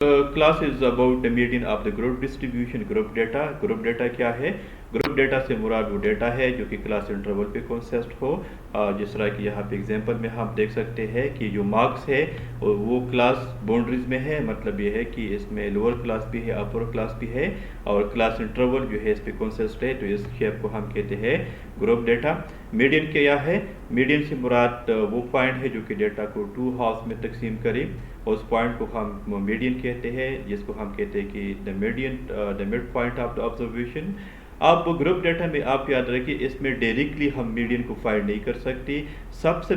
Class is about the median of the group distribution. Group data क्या है? Group data से मुराद वो data है जो कि क्लास इंटरवल पे कंसिस्ट हो। जिस तरह कि यहाँ पे एग्जांपल में हम देख सकते हैं कि जो मार्क्स है वो क्लास बाउंड्रीज में है। मतलब ये है कि इसमें लोअर क्लास भी है, अपर क्लास भी है, और क्लास इंटरवल जो है इस पे कंसिस्ट है। तो इस शेप को हम कहते हैं ग्रुप डाटा। मीडियन क्या है? मीडियन से मुराद वो पॉइंट है जो कि डाटा को टू हाफ में तकसीम करे। उस पॉइंट को हम मीडियन कहते हैं, जिसको हम कहते हैं कि the median, the mid point of the observation. अब ग्रुप डाटा में आप याद रखिए, इसमें डायरेक्टली हम मीडियन को फाइंड नहीं कर सकते। सबसे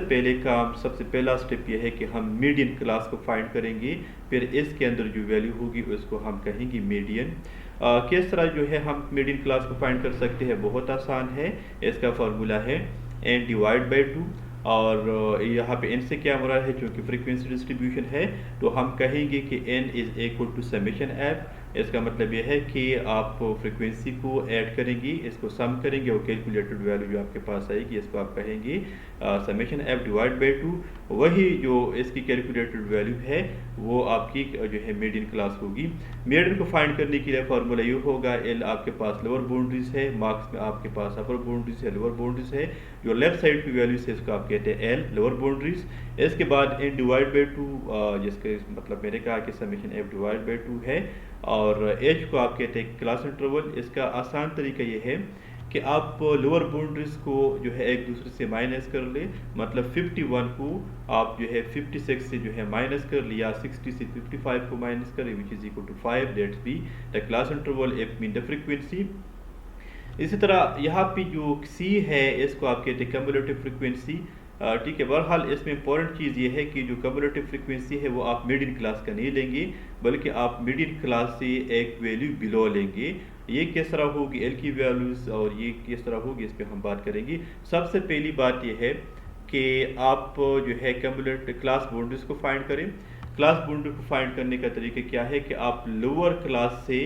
पहला स्टेप यह है कि हम मीडियन क्लास को फाइंड करेंगे, फिर इसके अंदर जो वैल्यू होगी उसको हम कहेंगे मीडियन। किस तरह जो है हम मीडियन क्लास को फाइंड कर सकते हैं? बहुत आसान है। इसका फार्मूला है n डिवाइड बाई 2, और यहाँ पे n से क्या मुराद है? क्योंकि फ्रीक्वेंसी डिस्ट्रीब्यूशन है तो हम कहेंगे कि n is equal to summation f। इसका मतलब यह है कि आप फ्रीक्वेंसी को ऐड करेंगे, इसको सम करेंगे और कैलकुलेटेड वैल्यू जो आपके पास आएगी इसको आप कहेंगे समेशन f डिवाइड बाई 2। वही जो इसकी कैलकुलेटेड वैल्यू है वो आपकी जो है मीडियन क्लास होगी। मीडियन को फाइंड करने के लिए फार्मूला ये होगा, l आपके पास लोअर बाउंड्रीज है, मार्क्स में आपके पास अपर बाउंड्रीज है, लोअर बाउंड्रीज है। जो लेफ्ट साइड की वैल्यू है इसको आप कहते हैं l लोअर बाउंड्रीज। इसके बाद n डिवाइड बाई 2, जिसके मतलब मैंने कहा कि समेशन f डिवाइड बाई 2 है, और h को आप कहते हैं क्लास इंटरवल। इसका आसान तरीका ये है कि आप लोअर बाउंड्रीज को जो है एक दूसरे से माइनस कर ले। मतलब 51 को आप जो है 56 से जो है माइनस कर लिया, 60 से 55 को माइनस कर, which is equal to 5। That's be the class interval, f mean the frequency. इसी तरह यहाँ पे जो c है इसको आप कहते हैं कम्युलेटिव फ्रीक्वेंसी। ठीक है। बहरहाल इसमें इंपॉर्टेंट चीज़ ये है कि जो कम्युलेटिव फ्रीक्वेंसी है वो आप मीडियन क्लास का नहीं लेंगे, बल्कि आप मीडियन क्लास से एक वैल्यू बिलो लेंगे। ये किस तरह होगी एल की वैल्यूज़, और ये किस तरह होगी इस पर हम बात करेंगे। सबसे पहली बात यह है कि आप जो है कम्युलेटिव क्लास बाउंड्रीज को फाइंड करें। क्लास बाउंड्री को फाइंड करने का तरीका क्या है कि आप लोअर क्लास से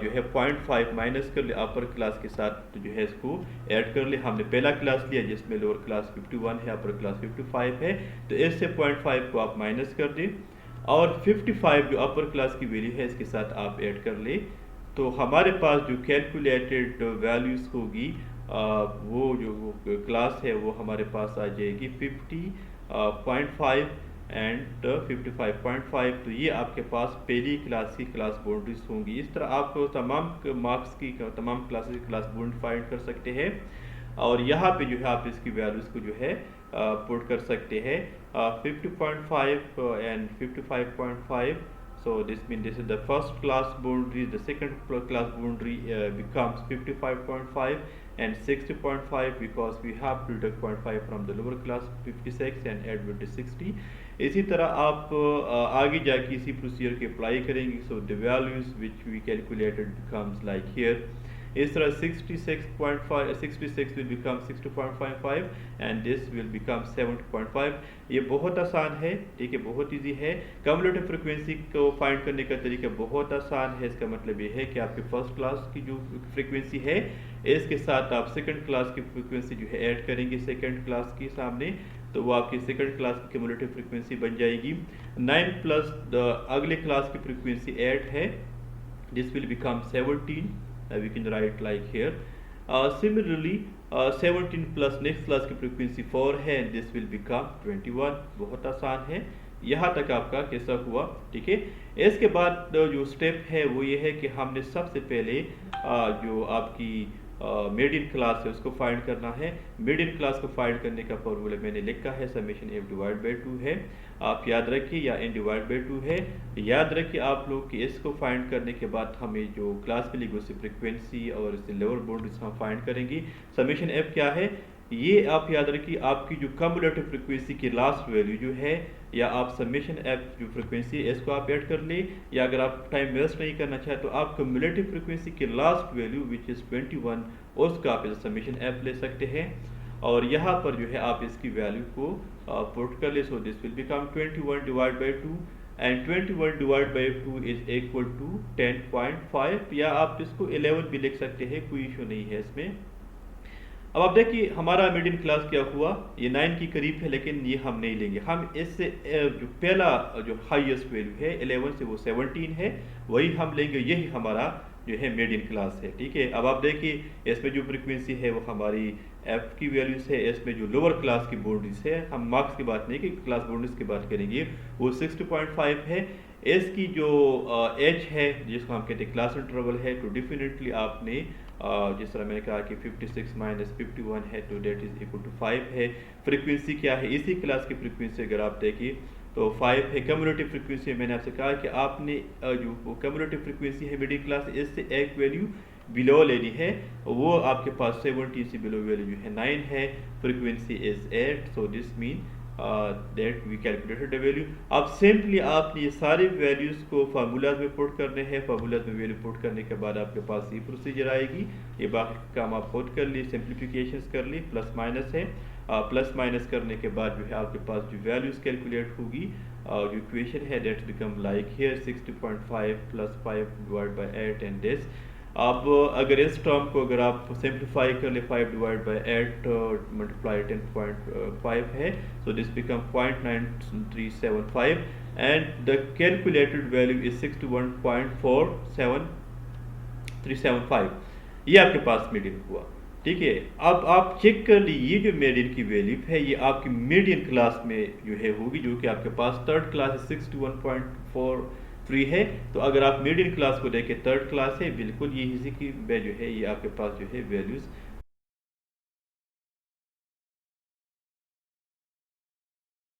जो है 0.5 माइनस कर ले, अपर क्लास के साथ तो जो है इसको ऐड कर ले। हमने पहला क्लास लिया जिसमें लोअर क्लास 51 है, अपर क्लास 55 है, तो इससे 0.5 को आप माइनस कर दें, और 55 जो अपर क्लास की वैल्यू है इसके साथ आप ऐड कर ले। तो हमारे पास जो कैलकुलेटेड वैल्यूज़ होगी वो जो क्लास है वो हमारे पास आ जाएगी 50.5 एंड 55.5। तो ये आपके पास पहली क्लास की क्लास बाउंड्रीज होंगी। इस तरह आप तमाम मार्क्स की तमाम क्लासेस की क्लास बाउंड्री फाइंड कर सकते हैं, और यहाँ पे जो है आप इसकी वैल्यूज़ को जो है पुट कर सकते हैं 50.5 and 55.5। So this means this is the first class boundary, the second class boundary becomes 55.5 and 60.5, because we have to deduct 0.5 from the lower class 56 and add with the 60. इसी तरह आप आगे जाके इसी प्रोसीजर के अप्लाई करेंगे। So the values which we calculated becomes like here. इस तरह 66 will become 60.55 and this will become 70.5। ये बहुत आसान है, ठीक है, बहुत इजी है। कम्युलेटिव फ्रीक्वेंसी को फाइंड करने का तरीका बहुत आसान है। इसका मतलब ये है कि आपके फर्स्ट क्लास की जो फ्रीक्वेंसी है इसके साथ आप सेकंड क्लास की फ्रीक्वेंसी जो है ऐड करेंगे सेकंड क्लास के सामने, तो वो आपकी सेकंड क्लास की क्यूमुलेटिव फ्रीक्वेंसी बन जाएगी। 9 प्लस अगले क्लास की फ्रीक्वेंसी 8 है, this will become 17। We can write like here. Similarly, 17 plus next class की frequency 4 है, and this will become 21। बहुत आसान है। यहाँ तक आपका कैसा हुआ? ठीक है। इसके बाद जो स्टेप है वो ये है कि हमने सबसे पहले जो आपकी मीडियन क्लास है उसको फाइंड करना है। मीडियन क्लास को फाइंड करने का फॉर्मूला मैंने लिखा है, समेशन f डिवाइड बाई 2 है, आप याद रखिए, या n डिवाइड बाई 2 है। याद रखिए आप लोग कि इसको फाइंड करने के बाद हमें जो क्लास मिलेगी उससे फ्रीक्वेंसी और इससे लोअर बाउंड्रीज हम फाइंड करेंगे। समेशन f क्या है ये आप याद रखिए, आपकी जो कम्युलेटिव फ्रीक्वेंसी की लास्ट वैल्यू जो है, या आप समेशन f जो फ्रीक्वेंसी है इसको आप ऐड कर ले, या अगर आप टाइम वेस्ट नहीं करना चाहे तो आप कम्युलेटिव फ्रीक्वेंसी की लास्ट वैल्यू विच इज़ 21 उसका आप समेशन f ले सकते हैं, और यहाँ पर जो है आप इसकी वैल्यू को पुट कर ले। So this will become 21 divide by 2 and 21 divide by 2 is equal to 10.5, या आप इसको 11 भी लिख सकते हैं, कोई इशू नहीं है इसमें। अब आप देखिए हमारा मीडियन क्लास क्या हुआ, ये 9 के करीब है, लेकिन ये हम नहीं लेंगे। हम इससे जो पहला जो हाईएस्ट वैल्यू है 11 से वो 17 है, वही हम लेंगे, यही हमारा जो है मीडियन क्लास है। ठीक है, अब आप देखिए इसमें जो फ्रीक्वेंसी है वो हमारी एफ की वैल्यूज है, इसमें जो लोअर क्लास की बाउंड्रीज है, हम मार्क्स की बात नहीं की क्लास बाउंड्रीज की बात करेंगे, वो 60.5 है। इसकी जो एज है जिसको हम कहते हैं क्लास इंटरवल है, तो डेफिनेटली आपने जिस तरह मैंने कहा कि 56 माइनस 51 है, तो डेट इज इक्वल टू 5 है। फ्रीक्वेंसी क्या है, इसी क्लास की फ्रीक्वेंसी अगर आप देखिए तो 5 है। कम्युलेटिव फ्रीक्वेंसी मैंने आपसे कहा कि आपने जो कम्युलेटिव फ्रीक्वेंसी है मिडिल क्लास, इससे एक वैल्यू बिलो लेनी है, वो आपके पास 70 से बिलो वैल्यू जो है 9 है, frequency is 8, so this mean that we calculated the value. अब सिंपली आपने ये सारे वैल्यूज़ को फार्मूलाज में पुट करने हैं, फार्मूलाज में वैल्यू पुट करने के बाद आपके पास ये प्रोसीजर आएगी, ये बाकी काम आप खुद कर ली, सिंप्लीफिकेशंस कर ली, प्लस माइनस है, प्लस माइनस करने के बाद जो है आपके पास जो वैल्यूज़ कैलकुलेट होगी, जो इक्वेशन है that's become like here 60.5 plus 5 divide by 8 and this. अब अगर इस टर्म को अगर आप सिंप्लीफाई कर ले, 5 डिवाइड बाय 8 मल्टीप्लाई 10.5 है, so this become 0.9375 and the calculated value is 61.47375। ये आपके पास मीडियन हुआ। ठीक है, अब आप चेक कर ली, ये जो मीडियन की वैल्यू है ये आपकी मीडियन क्लास में जो है होगी, जो कि आपके पास थर्ड क्लास 61.43 है। तो अगर आप मीडियन क्लास को देखें, थर्ड क्लास है, बिल्कुल ये इसी की जो है ये आपके पास जो है वैल्यूज